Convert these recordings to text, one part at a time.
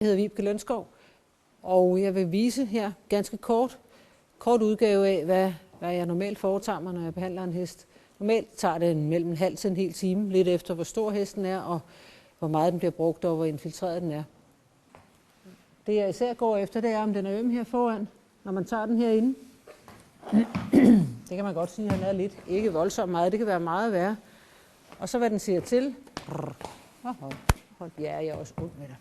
Jeg hedder Vibeke Lønskov, og jeg vil vise her ganske kort udgave af, hvad jeg normalt foretager mig, når jeg behandler en hest. Normalt tager det mellem en halv til en hel time, lidt efter hvor stor hesten er, og hvor meget den bliver brugt, og hvor infiltreret den er. Det jeg især går efter, det er, om den er øm her foran, når man tager den herinde. Det kan man godt sige, at han er lidt. Ikke voldsomt meget, det kan være meget værre. Og så hvad den siger til. Ja, jeg er også ondt med dig.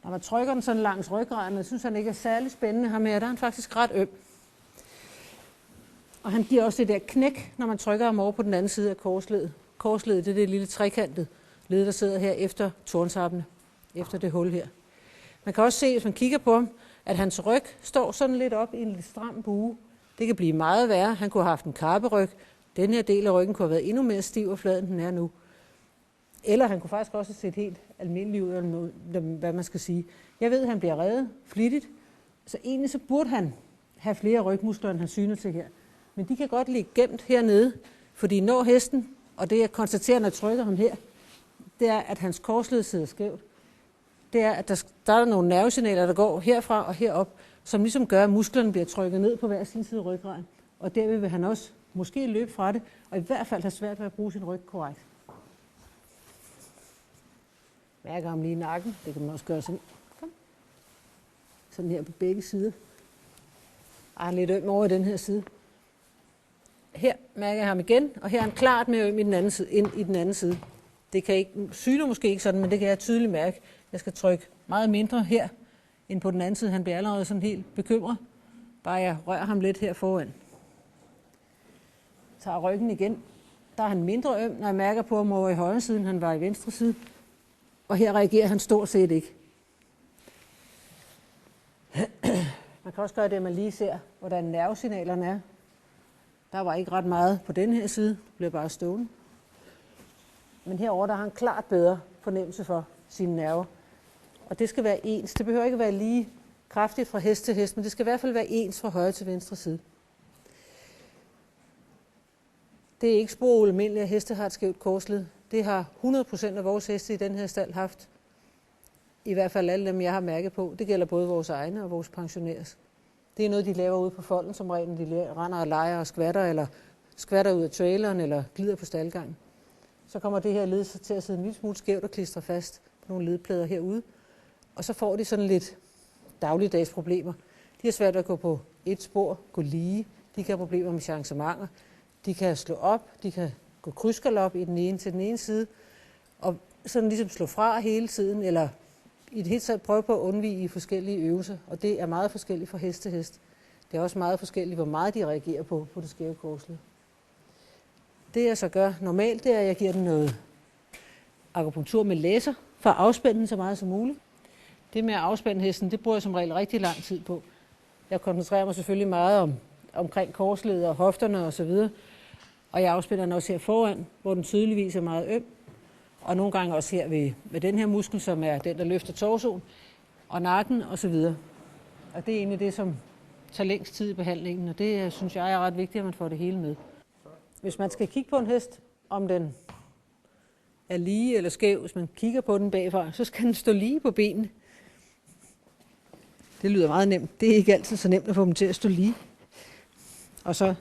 Når man trykker den sådan langs ryggraden, jeg synes han ikke er særlig spændende her med, der er han faktisk ret øm. Og han giver også det der knæk, når man trykker ham over på den anden side af korsledet. Korsledet, det er det lille trekantede led, der sidder her efter tornsappene, efter det hul her. Man kan også se, hvis man kigger på ham, at hans ryg står sådan lidt op i en lidt stram bue. Det kan blive meget værre. Han kunne have haft en karperyg. Den her del af ryggen kunne have været endnu mere stiv og flad, end den er nu. Eller han kunne faktisk også have set helt almindelig ud, eller hvad man skal sige. Jeg ved, at han bliver reddet flittigt, så egentlig så burde han have flere rygmuskler, end han syner til her. Men de kan godt ligge gemt hernede, fordi når hesten, og det jeg konstaterer, når jeg trykker ham her, det er, at hans korsled sidder skævt. Det er, at der er nogle nervesignaler, der går herfra og herop, som ligesom gør, at musklerne bliver trykket ned på hver sin side af ryggraden. Og derved vil han også måske løbe fra det, og i hvert fald have svært ved at bruge sin ryg korrekt. Mærker ham lige i nakken. Det kan man også gøre sådan. Kom. Sådan her på begge sider. Han er lidt øm over i den her side. Her mærker jeg ham igen, og her er han klart med øm i den anden side, ind i den anden side. Det kan ikke, syner måske ikke sådan, men det kan jeg tydeligt mærke. Jeg skal trykke meget mindre her, end på den anden side. Han bliver allerede sådan helt bekymret. Bare jeg rører ham lidt her foran. Tager ryggen igen. Der er han mindre øm, når jeg mærker på ham over i højre side, end han var i venstre side. Og her reagerer han stort set ikke. Man kan også gøre det, at man lige ser, hvordan nervesignalerne er. Der var ikke ret meget på den her side. Det blev bare stående. Men herover der har han klart bedre fornemmelse for sine nerver. Og det skal være ens. Det behøver ikke være lige kraftigt fra hest til hest, men det skal i hvert fald være ens fra højre til venstre side. Det er ikke spor ualmindeligt, at heste har et skævt korsled. Det har 100% af vores heste i den her stald haft. I hvert fald alle dem, jeg har mærket på. Det gælder både vores egne og vores pensionæres. Det er noget, de laver ude på folden, som regel. De render og leger og skvatter, eller skvatter ud af traileren, eller glider på staldgangen. Så kommer det her led til at sidde en lille smule skævt og klistre fast på nogle ledplader herude. Og så får de sådan lidt dagligdags problemer. De har svært at gå på et spor, gå lige. De kan have problemer med changementer. De kan slå op, de kan gå krydsgalop i den ene til den ene side, og sådan ligesom slå fra hele tiden, eller i det hele taget prøve på at undvige forskellige øvelser. Og det er meget forskelligt fra hest til hest. Det er også meget forskelligt, hvor meget de reagerer på det skæve korsled. Det jeg så gør normalt, det er, at jeg giver den noget akupunktur med laser, for at afspænde den så meget som muligt. Det med at afspænde hesten, det bruger jeg som regel rigtig lang tid på. Jeg koncentrerer mig selvfølgelig meget omkring korsledet og hofterne osv., og jeg afspænder den også her foran, hvor den tydeligvis er meget øm. Og nogle gange også her ved den her muskel, som er den, der løfter torsoen, og nakken osv. Og det er egentlig det, som tager længst tid i behandlingen, og det synes jeg er ret vigtigt, at man får det hele med. Hvis man skal kigge på en hest, om den er lige eller skæv, hvis man kigger på den bagfra, så skal den stå lige på benene. Det lyder meget nemt. Det er ikke altid så nemt at få dem til at stå lige. Og så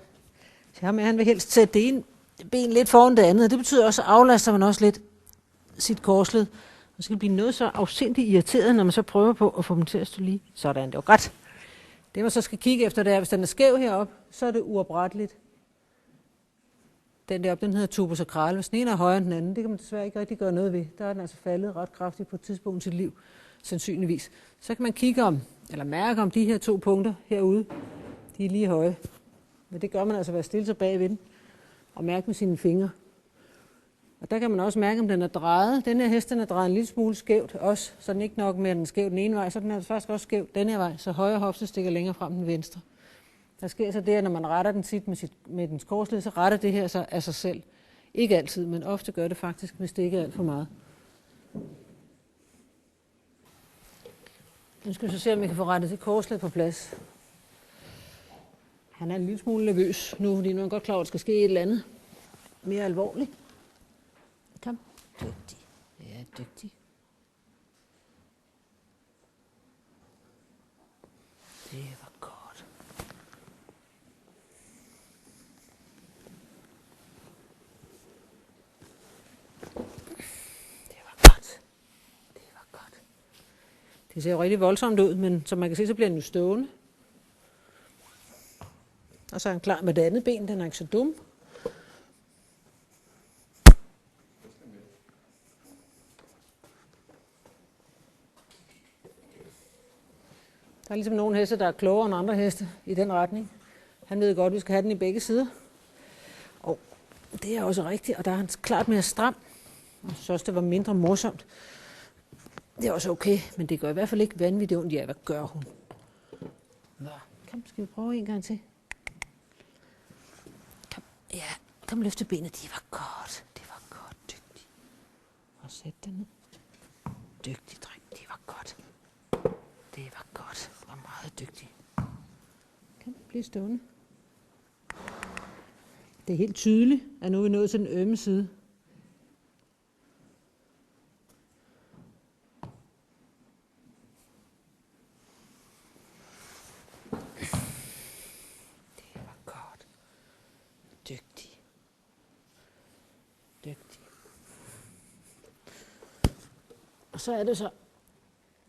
han vil helst sætte det ene ben lidt foran det andet, og det betyder også, at aflaster man også lidt sit korsled. Man skal blive noget så afsindigt irriteret, når man så prøver på at få dem til at stå lige. Sådan, det var godt. Det man så skal kigge efter, det er, hvis den er skæv heroppe, så er det uopretteligt. Den deroppe, den hedder tuberous sacral. Hvis den ene er højere end den anden, det kan man desværre ikke rigtig gøre noget ved. Der er den altså faldet ret kraftigt på et tidspunkt i sit liv, sandsynligvis. Så kan man kigge om, eller mærke om de her 2 punkter herude, de er lige høje. Men det gør man altså ved at stille sig bagved den og mærke med sine fingre. Og der kan man også mærke, om den er drejet. Den her hest, den er drejet en lille smule skævt også, så den ikke nok med, at den er skæv den ene vej, så den er faktisk også skæv den her vej, så højre hofte stikker længere frem end venstre. Der sker så det, at når man retter den tit med dens korsled, så retter det her så af sig selv. Ikke altid, men ofte gør det faktisk, hvis det ikke er alt for meget. Nu skal vi så se, om vi kan få rettet det korsled på plads. Han er en lille smule nervøs nu, fordi nu er han godt klar over, at der skal ske et eller andet mere alvorligt. Kom. Dygtig. Ja, dygtig. Det ser jo rigtig voldsomt ud, men som man kan se, så bliver den jo stående. Og så er han klar med det andet ben, den er ikke så dum. Der er ligesom nogle heste, der er klogere end andre heste i den retning. Han ved godt, at vi skal have den i begge sider. Og det er også rigtigt, og der er han klart mere stram. Jeg synes også, det var mindre morsomt. Det er også okay, men det gør i hvert fald ikke vanvittigt ondt. Ja, hvad gør hun? Nå, skal vi prøve en gang til? Kom løfte benet. Det var godt. Det var godt. Dygtig. Og sæt den ned. Dygtig, dreng. Det var godt. Det var godt. Du var meget dygtig. Kom, bliv stående. Det er helt tydeligt, at nu er vi nået til den ømme side. Det var godt. Dygtig. Dygtig. Og så er det så,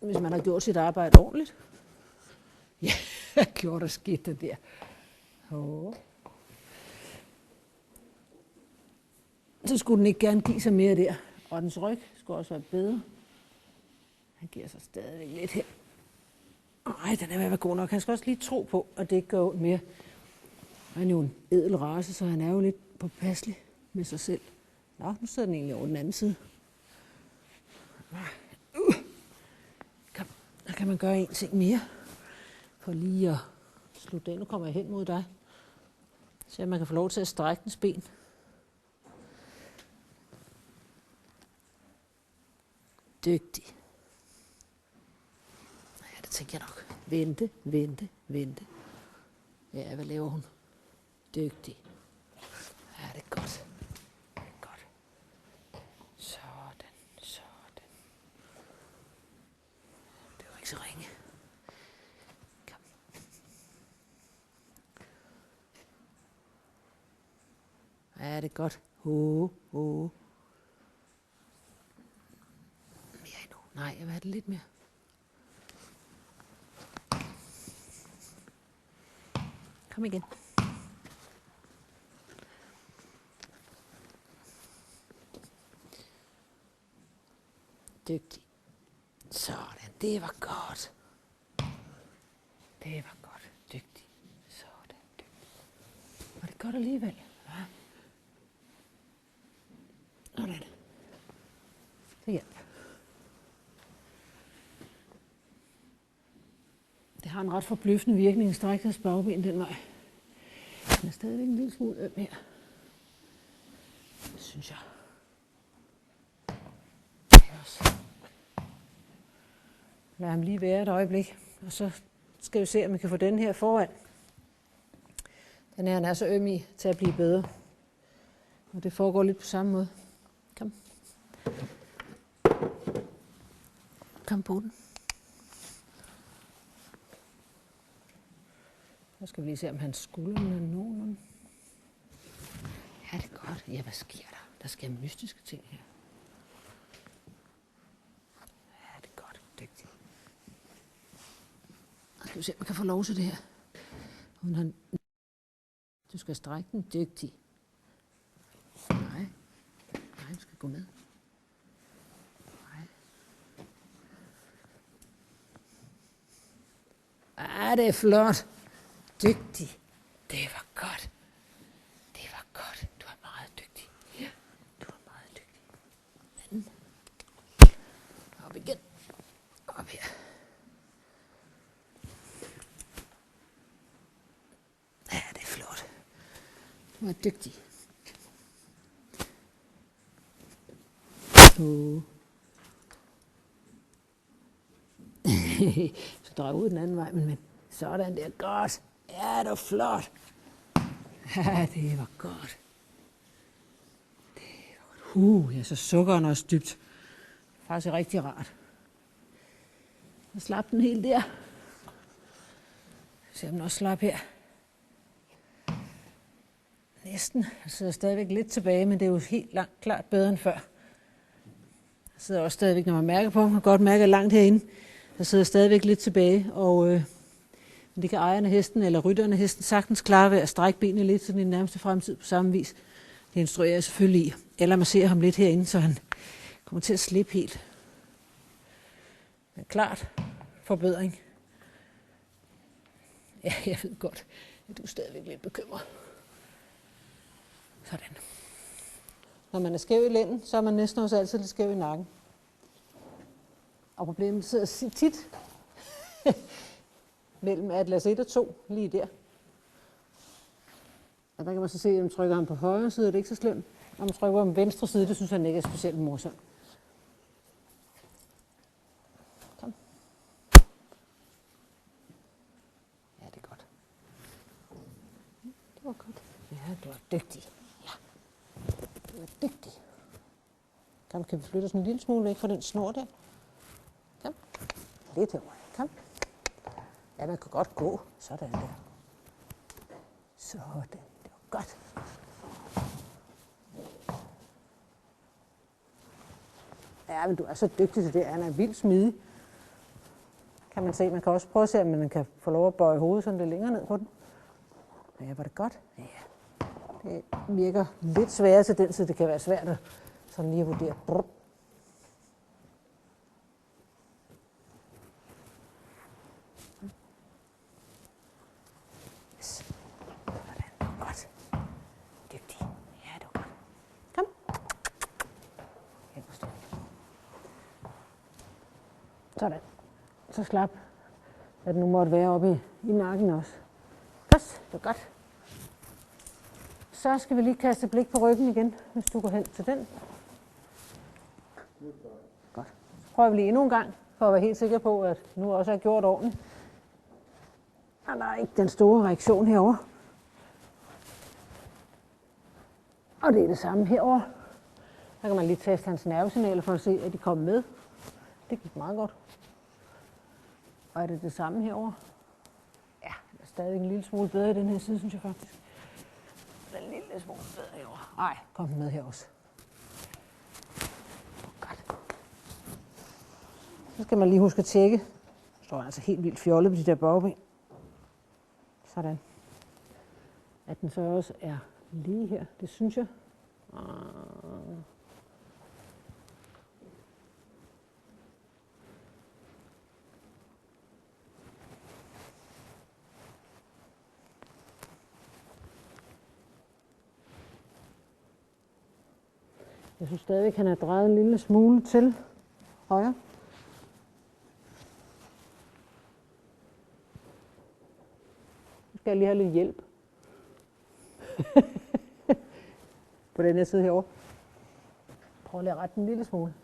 hvis man har gjort sit arbejde ordentligt. Ja, jeg gjorde der skidt det der. Så skulle den ikke gerne give sig mere der. Og dens ryg skulle også være bedre. Han giver sig stadig lidt her. Nej, den er ved at være god nok. Han skal også lige tro på, at det ikke gør ondt mere. Han er jo en ædel race, så han er jo lidt påpasselig med sig selv. Nå, nu sidder den egentlig over den anden side. Kom, der kan man gøre en ting mere. For lige at slutte den. Nu kommer jeg hen mod dig. Så man kan få lov til at strække dens ben. Dygtig. Ja, det tænker jeg nok. Vente, vente, vente. Ja, hvad laver hun? Dygtig. Ja, det er godt. Det er godt. Sådan, sådan. Det var ikke så ringe. Kom. Ja, det er godt. Nej, jeg vil have det lidt mere. Kom igen. Dygtig. Sådan, det var godt. Det var godt. Dygtig. Sådan, dygtig. Var det godt alligevel? Ja. Sådan. Så hjælp. Det har en ret forbløffende virkning at strække hans bagben den vej. Den er stadigvæk en lille smule øm her. Det synes jeg. Lad ham lige være et øjeblik, og så skal vi se, om vi kan få den her foran. Den her, han er så øm i til at blive bedre. Og det foregår lidt på samme måde. Kom. Kom på den. Så skal vi lige se, om hans skulder er nogenlunde. Ja, det er godt. Ja, hvad sker der? Der sker mystiske ting her. Ja, det er godt. Dygtigt. Og skal vi se, om man kan få lov til det her. Du skal strække den. Dygtig. Nej. Nej, du skal gå med. Nej. Ah, det er flot. Dygtig. Det var godt. Det var godt. Du er meget dygtig. Ja, du er meget dygtig. Anden. Op igen. Op her. Ja, det er flot. Du er dygtig. Så drejer ud den anden vej, men sådan der. Godt. Ja, det var flot. Ja, det var godt. Det var godt. Ja, så sukkeren også dybt. Faktisk rigtig rart. Så slap den helt der. Se om den også slap her. Næsten. Jeg sidder stadigvæk lidt tilbage, men det er jo helt langt klart bedre end før. Jeg sidder også stadigvæk, når man mærker på. Man kan godt mærke langt herinde. Der sidder stadigvæk lidt tilbage, og men det kan ejeren af hesten eller rytteren af hesten sagtens klare ved at strække benene lidt til den nærmeste fremtid på samme vis. Det instruerer jeg selvfølgelig i. Eller masserer ham lidt herinde, så han kommer til at slippe helt. Men klart forbedring. Ja, jeg ved godt, at du er stadigvæk lidt bekymret. Sådan. Når man er skæv i lænden, så er man næsten også altid lidt skæv i nakken. Og problemet sidder tit mellem Atlas 1 og 2, lige der. Og der kan man så se, at man trykker ham på højre side, er det ikke så slemt. Når man trykker på den venstre side, det synes han ikke er specielt morsomt. Kom. Ja, det er godt. Det var godt. Ja, du er dygtig. Ja, du er dygtig. Kom, kan vi flytte os en lille smule væk fra den snor der? Kom. Lidt herovre. Kom. Ja, man kan godt gå. Sådan der. Sådan. Det var godt. Ja, men du er så dygtig til det. Han er vildt smidig. Kan man se. Man kan også prøve at se, om man kan få lov at bøje hovedet sådan lidt længere ned på den. Ja, var det godt? Ja. Det virker lidt sværere til den side. Det kan være svært at sådan lige at vurdere. Brr. Sådan. Så slap, at den nu måtte være oppe i nakken også. Godt, det er godt. Så skal vi lige kaste et blik på ryggen igen, hvis du går hen til den. Godt. Så prøver vi lige endnu en gang, for at være helt sikker på, at nu også er gjort ordentligt. Og der er ikke den store reaktion herovre. Og det er det samme herovre. Så kan man lige teste hans nervesignaler for at se, at de kommer med. Det gik meget godt. Og er det det samme herovre? Ja, det er stadig en lille smule bedre i den her side, synes jeg faktisk. Den en lille smule bedre herovre. Nej, kom den med her også. Godt. Så skal man lige huske at tjekke. Der står altså helt vildt fjollet på de der bagben. Sådan. At den så også er lige her, det synes jeg. Jeg synes stadigvæk, han er drejet en lille smule til højre. Nu skal jeg lige have lidt hjælp. På den her side herovre. Prøv lige at rette en lille smule.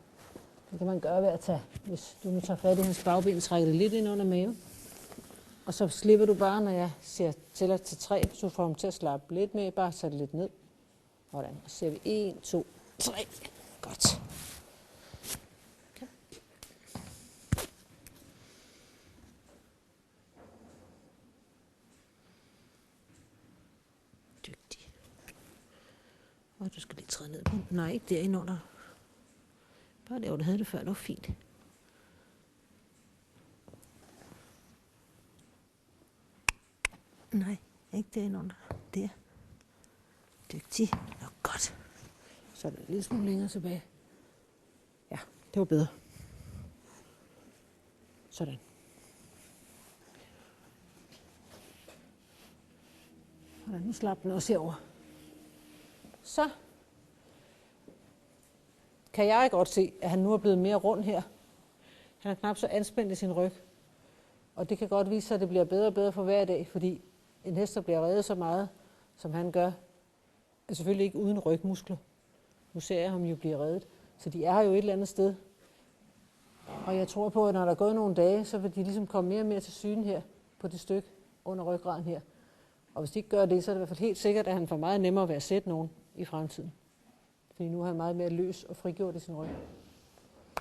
Det kan man gøre ved at tage, hvis du nu tager fat i hans bagben, trækker det lidt ind under maven. Og så slipper du bare, når jeg siger tæller til 3, så får ham til at slappe lidt med, bare sætte lidt ned. Hvordan? Og så ser vi 1, 2, 3. Godt. Okay. Dygtig. Og du skal lige træde ned på den. Nej, ikke derinde under. Bare der, hvor du havde det før, det var fint. Nej, ikke derinde under. Der. Dygtig. Og godt. Så er det lidt smule længere tilbage. Ja, det var bedre. Sådan. Og nu slap den også herover. Så kan jeg godt se, at han nu er blevet mere rund her. Han er knap så anspændt i sin ryg. Og det kan godt vise sig, at det bliver bedre og bedre for hver dag, fordi en hest, der bliver reddet så meget, som han gør, er selvfølgelig ikke uden rygmuskler. Nu ser jeg ham jo blive reddet. Så de er her jo et eller andet sted. Og jeg tror på, at når der er gået nogle dage, så vil de ligesom komme mere og mere til syne her på det stykke under ryggraden her. Og hvis de ikke gør det, så er det i hvert fald helt sikkert, at han får meget nemmere ved at sætte nogen i fremtiden. Fordi nu er han meget mere løs og frigjort i sin ryg.